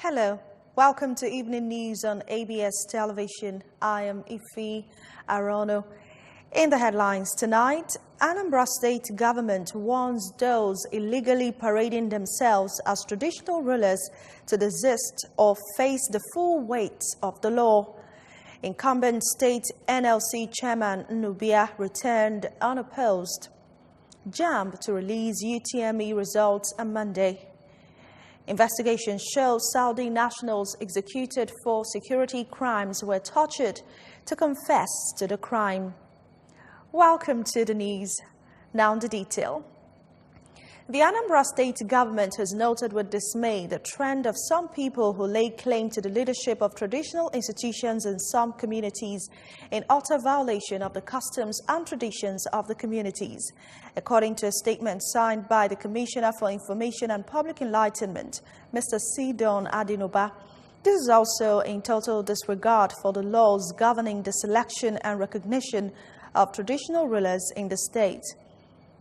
Hello, welcome to Evening News on ABS Television. I am Ife Arono. In the headlines tonight, Anambra State government warns those illegally parading themselves as traditional rulers to desist or face the full weight of the law. Incumbent state NLC chairman Nubia returned unopposed. JAMB to release UTME results on Monday. Investigations show Saudi nationals executed for security crimes were tortured to confess to the crime. Welcome to the news. Now the detail. The Anambra State government has noted with dismay the trend of some people who lay claim to the leadership of traditional institutions in some communities in utter violation of the customs and traditions of the communities. According to a statement signed by the Commissioner for Information and Public Enlightenment, Mr. Sidon Adinoba, this is also in total disregard for the laws governing the selection and recognition of traditional rulers in the state.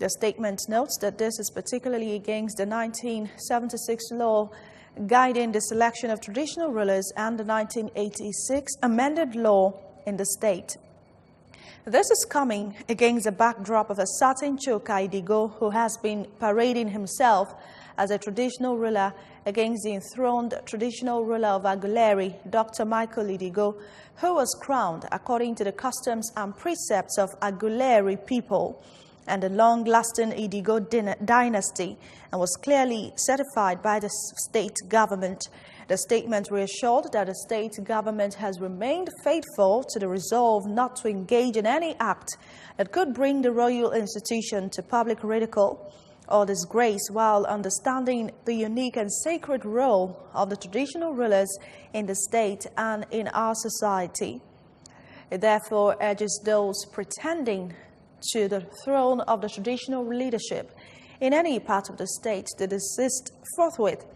The statement notes that this is particularly against the 1976 law guiding the selection of traditional rulers and the 1986 amended law in the state. This is coming against the backdrop of a certain Choka Idigo who has been parading himself as a traditional ruler against the enthroned traditional ruler of Aguleri, Dr. Michael Idigo, who was crowned according to the customs and precepts of Aguleri people and the long-lasting Idigo dynasty, and was clearly certified by the state government. The statement reassured that the state government has remained faithful to the resolve not to engage in any act that could bring the royal institution to public ridicule or disgrace, while understanding the unique and sacred role of the traditional rulers in the state and in our society. It therefore urges those pretending to the throne of the traditional leadership in any part of the state to desist forthwith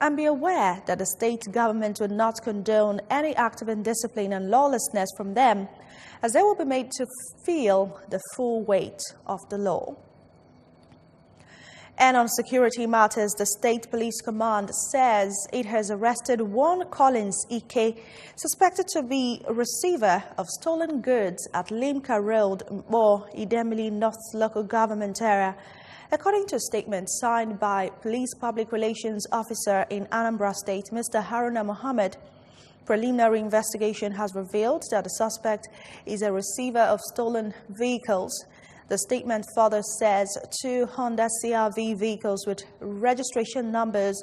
and be aware that the state government will not condone any act of indiscipline and lawlessness from them, as they will be made to feel the full weight of the law. And on security matters, the State Police Command says it has arrested one Collins Ike, suspected to be a receiver of stolen goods at Limca Road or Idemili North Local Government Area. According to a statement signed by Police Public Relations Officer in Anambra State, Mr. Haruna Mohammed, preliminary investigation has revealed that the suspect is a receiver of stolen vehicles. The statement further says 2 Honda CR-V vehicles with registration numbers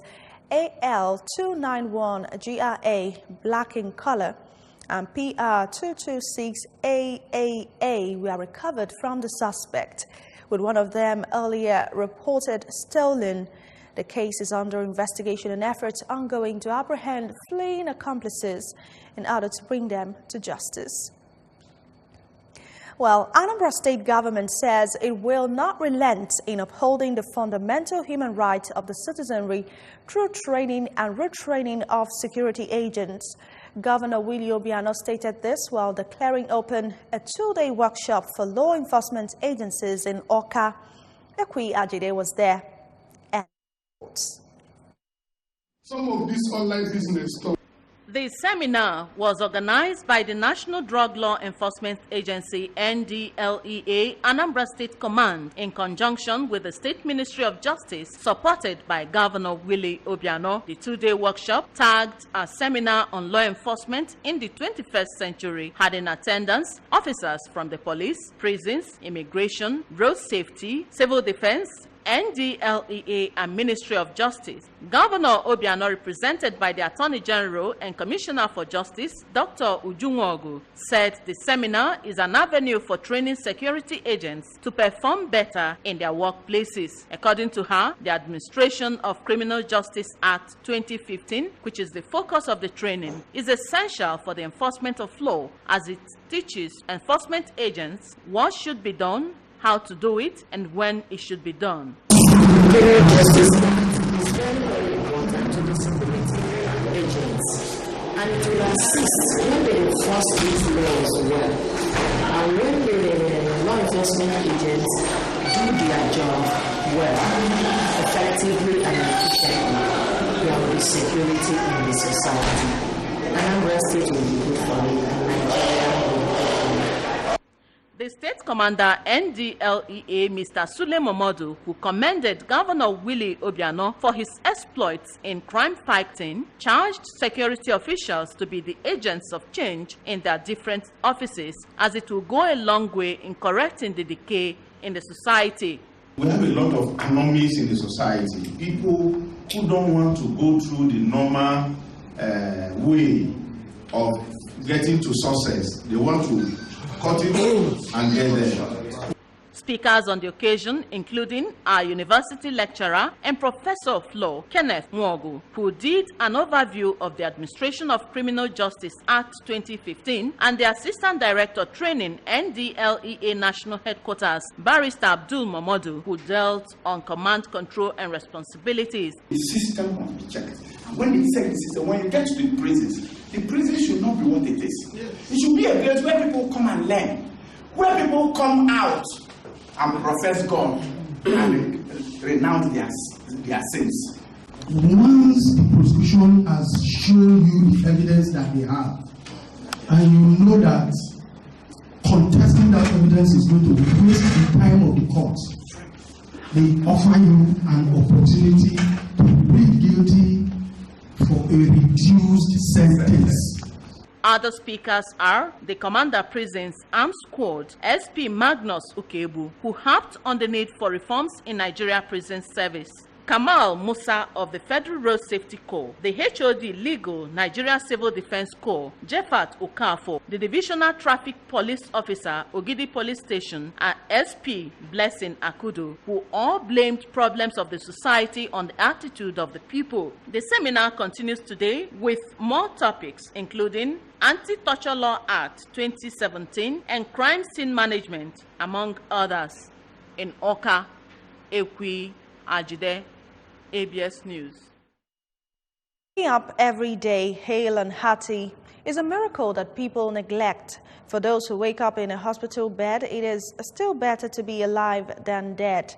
AL291GRA, black in color, and PR226AAA were recovered from the suspect, with one of them earlier reported stolen. The case is under investigation and efforts ongoing to apprehend fleeing accomplices in order to bring them to justice. Well, Anambra State government says it will not relent in upholding the fundamental human rights of the citizenry through training and retraining of security agents. Governor Willie Obiano stated this while declaring open a 2-day workshop for law enforcement agencies in Oka. Ekwi Ajide was there. And some of this online business stuff. The seminar was organized by the National Drug Law Enforcement Agency, NDLEA, Anambra State Command, in conjunction with the State Ministry of Justice, supported by Governor Willie Obiano. The 2-day workshop, tagged a seminar on law enforcement in the 21st century, had in attendance officers from the police, prisons, immigration, road safety, civil defense, NDLEA and Ministry of Justice. Governor Obiano, represented by the Attorney General and Commissioner for Justice, Dr. Ujunwogu, said the seminar is an avenue for training security agents to perform better in their workplaces. According to her, the Administration of Criminal Justice Act 2015, which is the focus of the training, is essential for the enforcement of law, as it teaches enforcement agents what should be done, how to do it, and when it should be done. Criminal justice is very, very important to the security agents, and it will assist when they enforce these laws well. And when the law enforcement agents do their job well, effectively and efficiently, there will be security in the society. Anambra State will be good for it, and Nigeria will be good for it. The State Commander NDLEA, Mr. Sule Momodu, who commended Governor Willie Obiano for his exploits in crime fighting, charged security officials to be the agents of change in their different offices, as it will go a long way in correcting the decay in the society. We have a lot of anomalies in the society. People who don't want to go through the normal way of getting to success. They want to cut it and get there. Speakers on the occasion, including our university lecturer and professor of law, Kenneth Mwogu, who did an overview of the Administration of Criminal Justice Act 2015, and the Assistant Director Training, NDLEA National Headquarters, Barrister Abdul Momodu, who dealt on command, control, and responsibilities. The system must be checked. And when they say the system, when you get to the prison should not be what it is. It should be a place where people come and learn, where people come out and profess God and renounce their sins. Once the prosecution has shown you the evidence that they have, and you know that contesting that evidence is going to waste the time of the court, they offer you an opportunity to plead guilty for a reduced sentence. Other speakers are the Commander Prisons Armed Squad, SP Magnus Ukebu, who harped on the need for reforms in Nigeria Prison Service, Kamal Musa of the Federal Road Safety Corps, the HOD Legal Nigeria Civil Defense Corps, Jeffat Okafo, the Divisional Traffic Police Officer, Ogidi Police Station, and SP Blessing Akudo, who all blamed problems of the society on the attitude of the people. The seminar continues today with more topics, including Anti-Torture Law Act 2017 and Crime Scene Management, among others. In Oka, Ekwi, Ajide, ABS News. Waking up every day, hale and hearty, is a miracle that people neglect. For those who wake up in a hospital bed, it is still better to be alive than dead.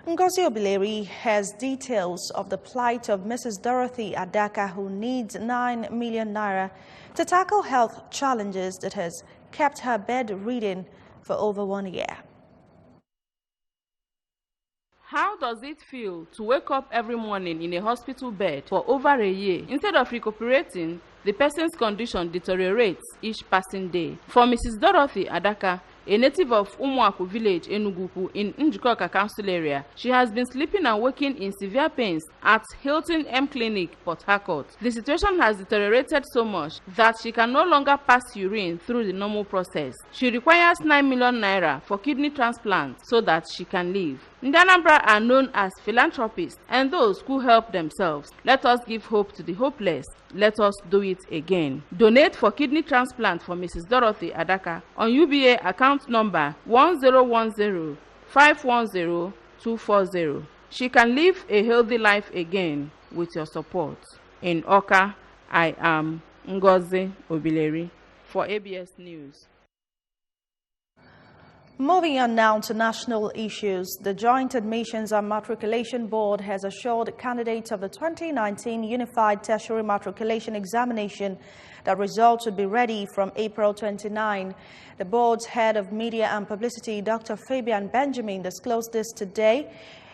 Ngozi Obileri has details of the plight of Mrs. Dorothy Adaka, who needs 9 million naira to tackle health challenges that has kept her bedridden for over 1 year. How does it feel to wake up every morning in a hospital bed for over a year? Instead of recuperating, the person's condition deteriorates each passing day. For Mrs. Dorothy Adaka, a native of Umuaku village, Enuguku, in Njikoka Council area, she has been sleeping and waking in severe pains at Hilton M Clinic, Port Harcourt. The situation has deteriorated so much that she can no longer pass urine through the normal process. She requires 9 million naira for kidney transplant so that she can live. Anambra are known as philanthropists and those who help themselves. Let us give hope to the hopeless. Let us do it again. Donate for kidney transplant for Mrs. Dorothy Adaka on UBA account number 1010-510-240. She can live a healthy life again with your support. In Oka, I am Ngozi Obileri for ABS News. Moving on now to national issues, the Joint Admissions and Matriculation Board has assured candidates of the 2019 Unified Tertiary Matriculation Examination that results would be ready from April 29. The board's head of media and publicity, Dr. Fabian Benjamin, disclosed this today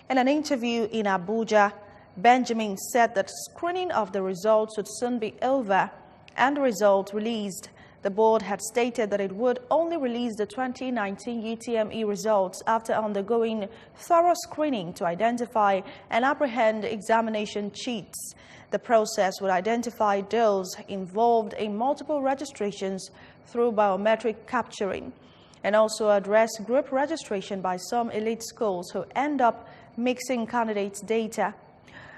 in an interview in Abuja. Benjamin said that screening of the results would soon be over and the result released. The board had stated that it would only release the 2019 UTME results after undergoing thorough screening to identify and apprehend examination cheats. The process would identify those involved in multiple registrations through biometric capturing and also address group registration by some elite schools who end up mixing candidates' data.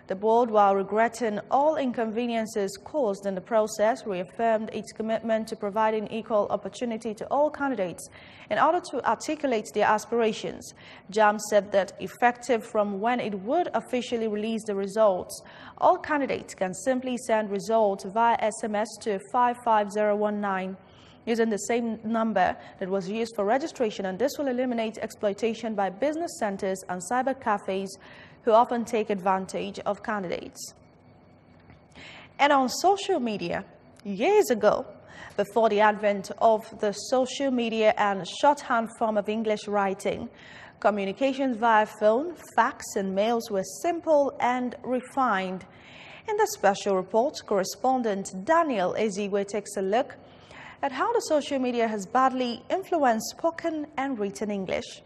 The board, while regretting all inconveniences caused in the process, reaffirmed its commitment to providing equal opportunity to all candidates in order to articulate their aspirations. JAMB said that effective from when it would officially release the results, all candidates can simply send results via SMS to 55019 using the same number that was used for registration, and this will eliminate exploitation by business centers and cyber cafes who often take advantage of candidates. And on social media, years ago, before the advent of the social media and shorthand form of English writing, communications via phone, fax, and mails were simple and refined. In the special report, correspondent Daniel Ezigwe takes a look at how the social media has badly influenced spoken and written English.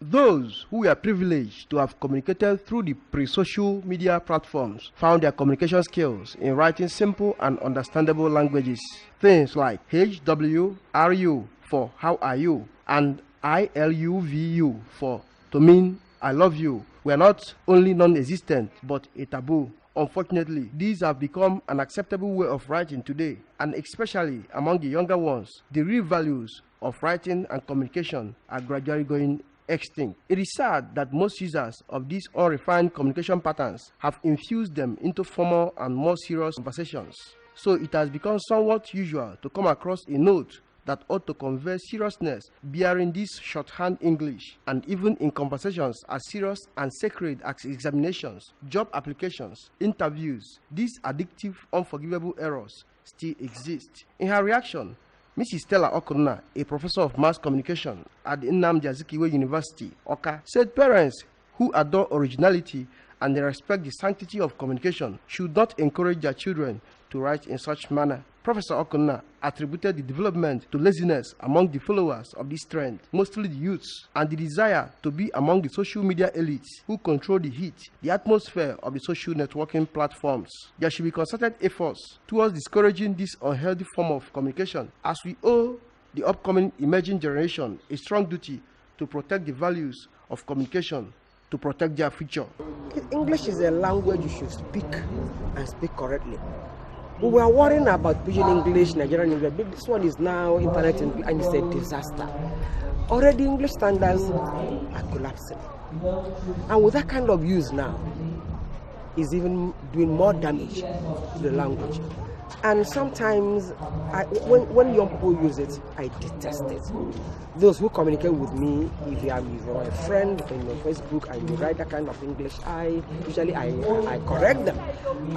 Those who were privileged to have communicated through the pre-social media platforms found their communication skills in writing simple and understandable languages. Things like HWRU for how are you and ILUVU for to mean I love you were not only non-existent but a taboo. Unfortunately, these have become an acceptable way of writing today, and especially among the younger ones, the real values of writing and communication are gradually going extinct. It is sad that most users of these unrefined communication patterns have infused them into formal and more serious conversations. So it has become somewhat usual to come across a note that ought to convey seriousness bearing this shorthand English, and even in conversations as serious and sacred as examinations, job applications, interviews, these addictive, unforgivable errors still exist. In her reaction, Mrs. Stella Okunna, a professor of mass communication at the Anambra University, Oka, said parents who adore originality and they respect the sanctity of communication should not encourage their children to write in such manner. Professor Okunna attributed the development to laziness among the followers of this trend, mostly the youths, and the desire to be among the social media elites who control the heat, the atmosphere of the social networking platforms. There should be concerted efforts towards discouraging this unhealthy form of communication, as we owe the upcoming emerging generation a strong duty to protect the values of communication, to protect their future. English is a language you should speak and speak correctly. We were worrying about pidgin English, Nigerian English, but this one is now internet and it's a disaster. Already English standards are collapsing. And with that kind of use now, is even doing more damage to the language. And sometimes, when young people use it, I detest it. Those who communicate with me, if you're a friend on your Facebook and you write that kind of English, I correct them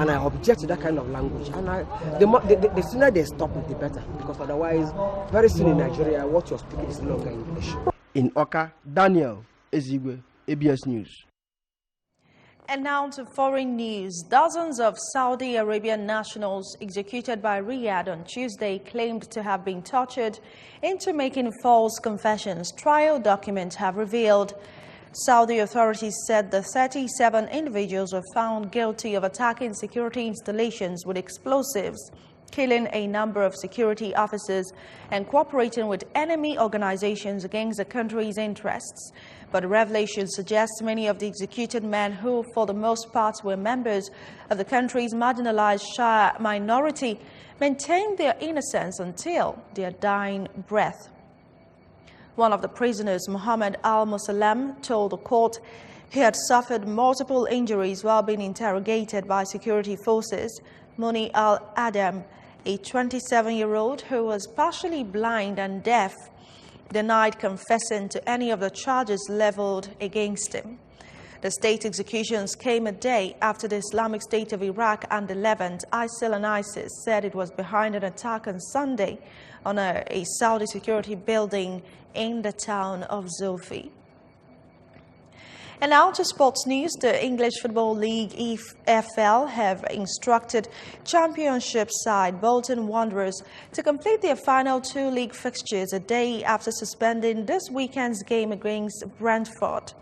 and I object to that kind of language. And the sooner they stop it, the better. Because otherwise, very soon in Nigeria, what you're speaking is no longer English. In Oka, Daniel Ezigwe, ABS News. And now to foreign news. Dozens of Saudi Arabian nationals executed by Riyadh on Tuesday claimed to have been tortured into making false confessions, trial documents have revealed. Saudi authorities said the 37 individuals were found guilty of attacking security installations with explosives, killing a number of security officers, and cooperating with enemy organizations against the country's interests. But the revelation suggests many of the executed men, who for the most part were members of the country's marginalized SHIA minority, maintained their innocence until their dying breath. One of the prisoners, Mohammed Al-Musalem, told the court he had suffered multiple injuries while being interrogated by security forces. Muni Al-Adam, a 27-year-old who was partially blind and deaf, denied confessing to any of the charges leveled against him. The state executions came a day after the Islamic State of Iraq and the Levant, ISIL and ISIS, said it was behind an attack on Sunday on a Saudi security building in the town of Zulfi. And now to sports news. The English Football League EFL have instructed Championship side Bolton Wanderers to complete their final two league fixtures a day after suspending this weekend's game against Brentford.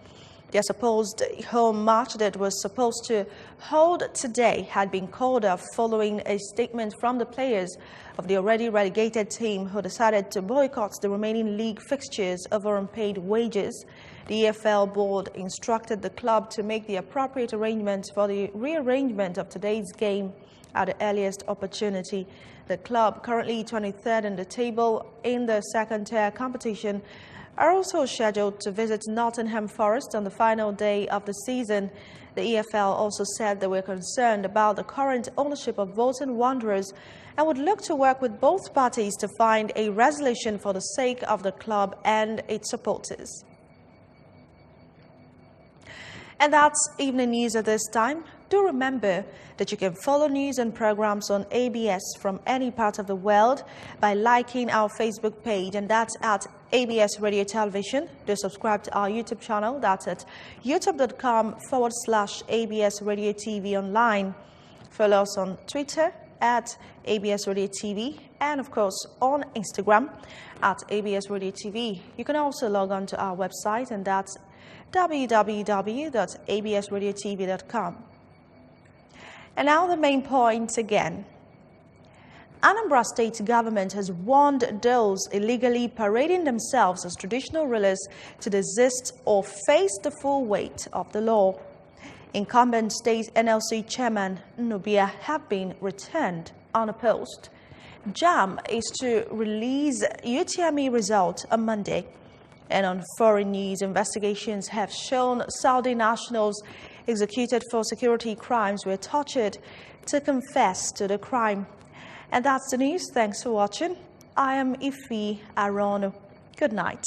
Their supposed home match that was supposed to hold today had been called off following a statement from the players of the already relegated team, who decided to boycott the remaining league fixtures over unpaid wages. The EFL board instructed the club to make the appropriate arrangements for the rearrangement of today's game at the earliest opportunity. The club, currently 23rd in the table in the second-tier competition, are also scheduled to visit Nottingham Forest on the final day of the season. The EFL also said they were concerned about the current ownership of Bolton Wanderers and would look to work with both parties to find a resolution for the sake of the club and its supporters. And that's evening news at this time. Do remember that you can follow news and programs on ABS from any part of the world by liking our Facebook page, and that's at ABS Radio Television. Do subscribe to our YouTube channel. That's at youtube.com/ABS Radio TV Online. Follow us on Twitter at ABS Radio TV, and of course on Instagram at ABS Radio TV. You can also log on to our website, and that's www.absradiotv.com. And now the main point again. Anambra State government has warned those illegally parading themselves as traditional rulers to desist or face the full weight of the law. Incumbent state NLC chairman Nubia have been returned unopposed. JAM is to release UTME result on Monday. And on foreign news, investigations have shown Saudi nationals executed for security crimes were tortured to confess to the crime. And that's the news. Thanks for watching. I am Ife Arono. Good night.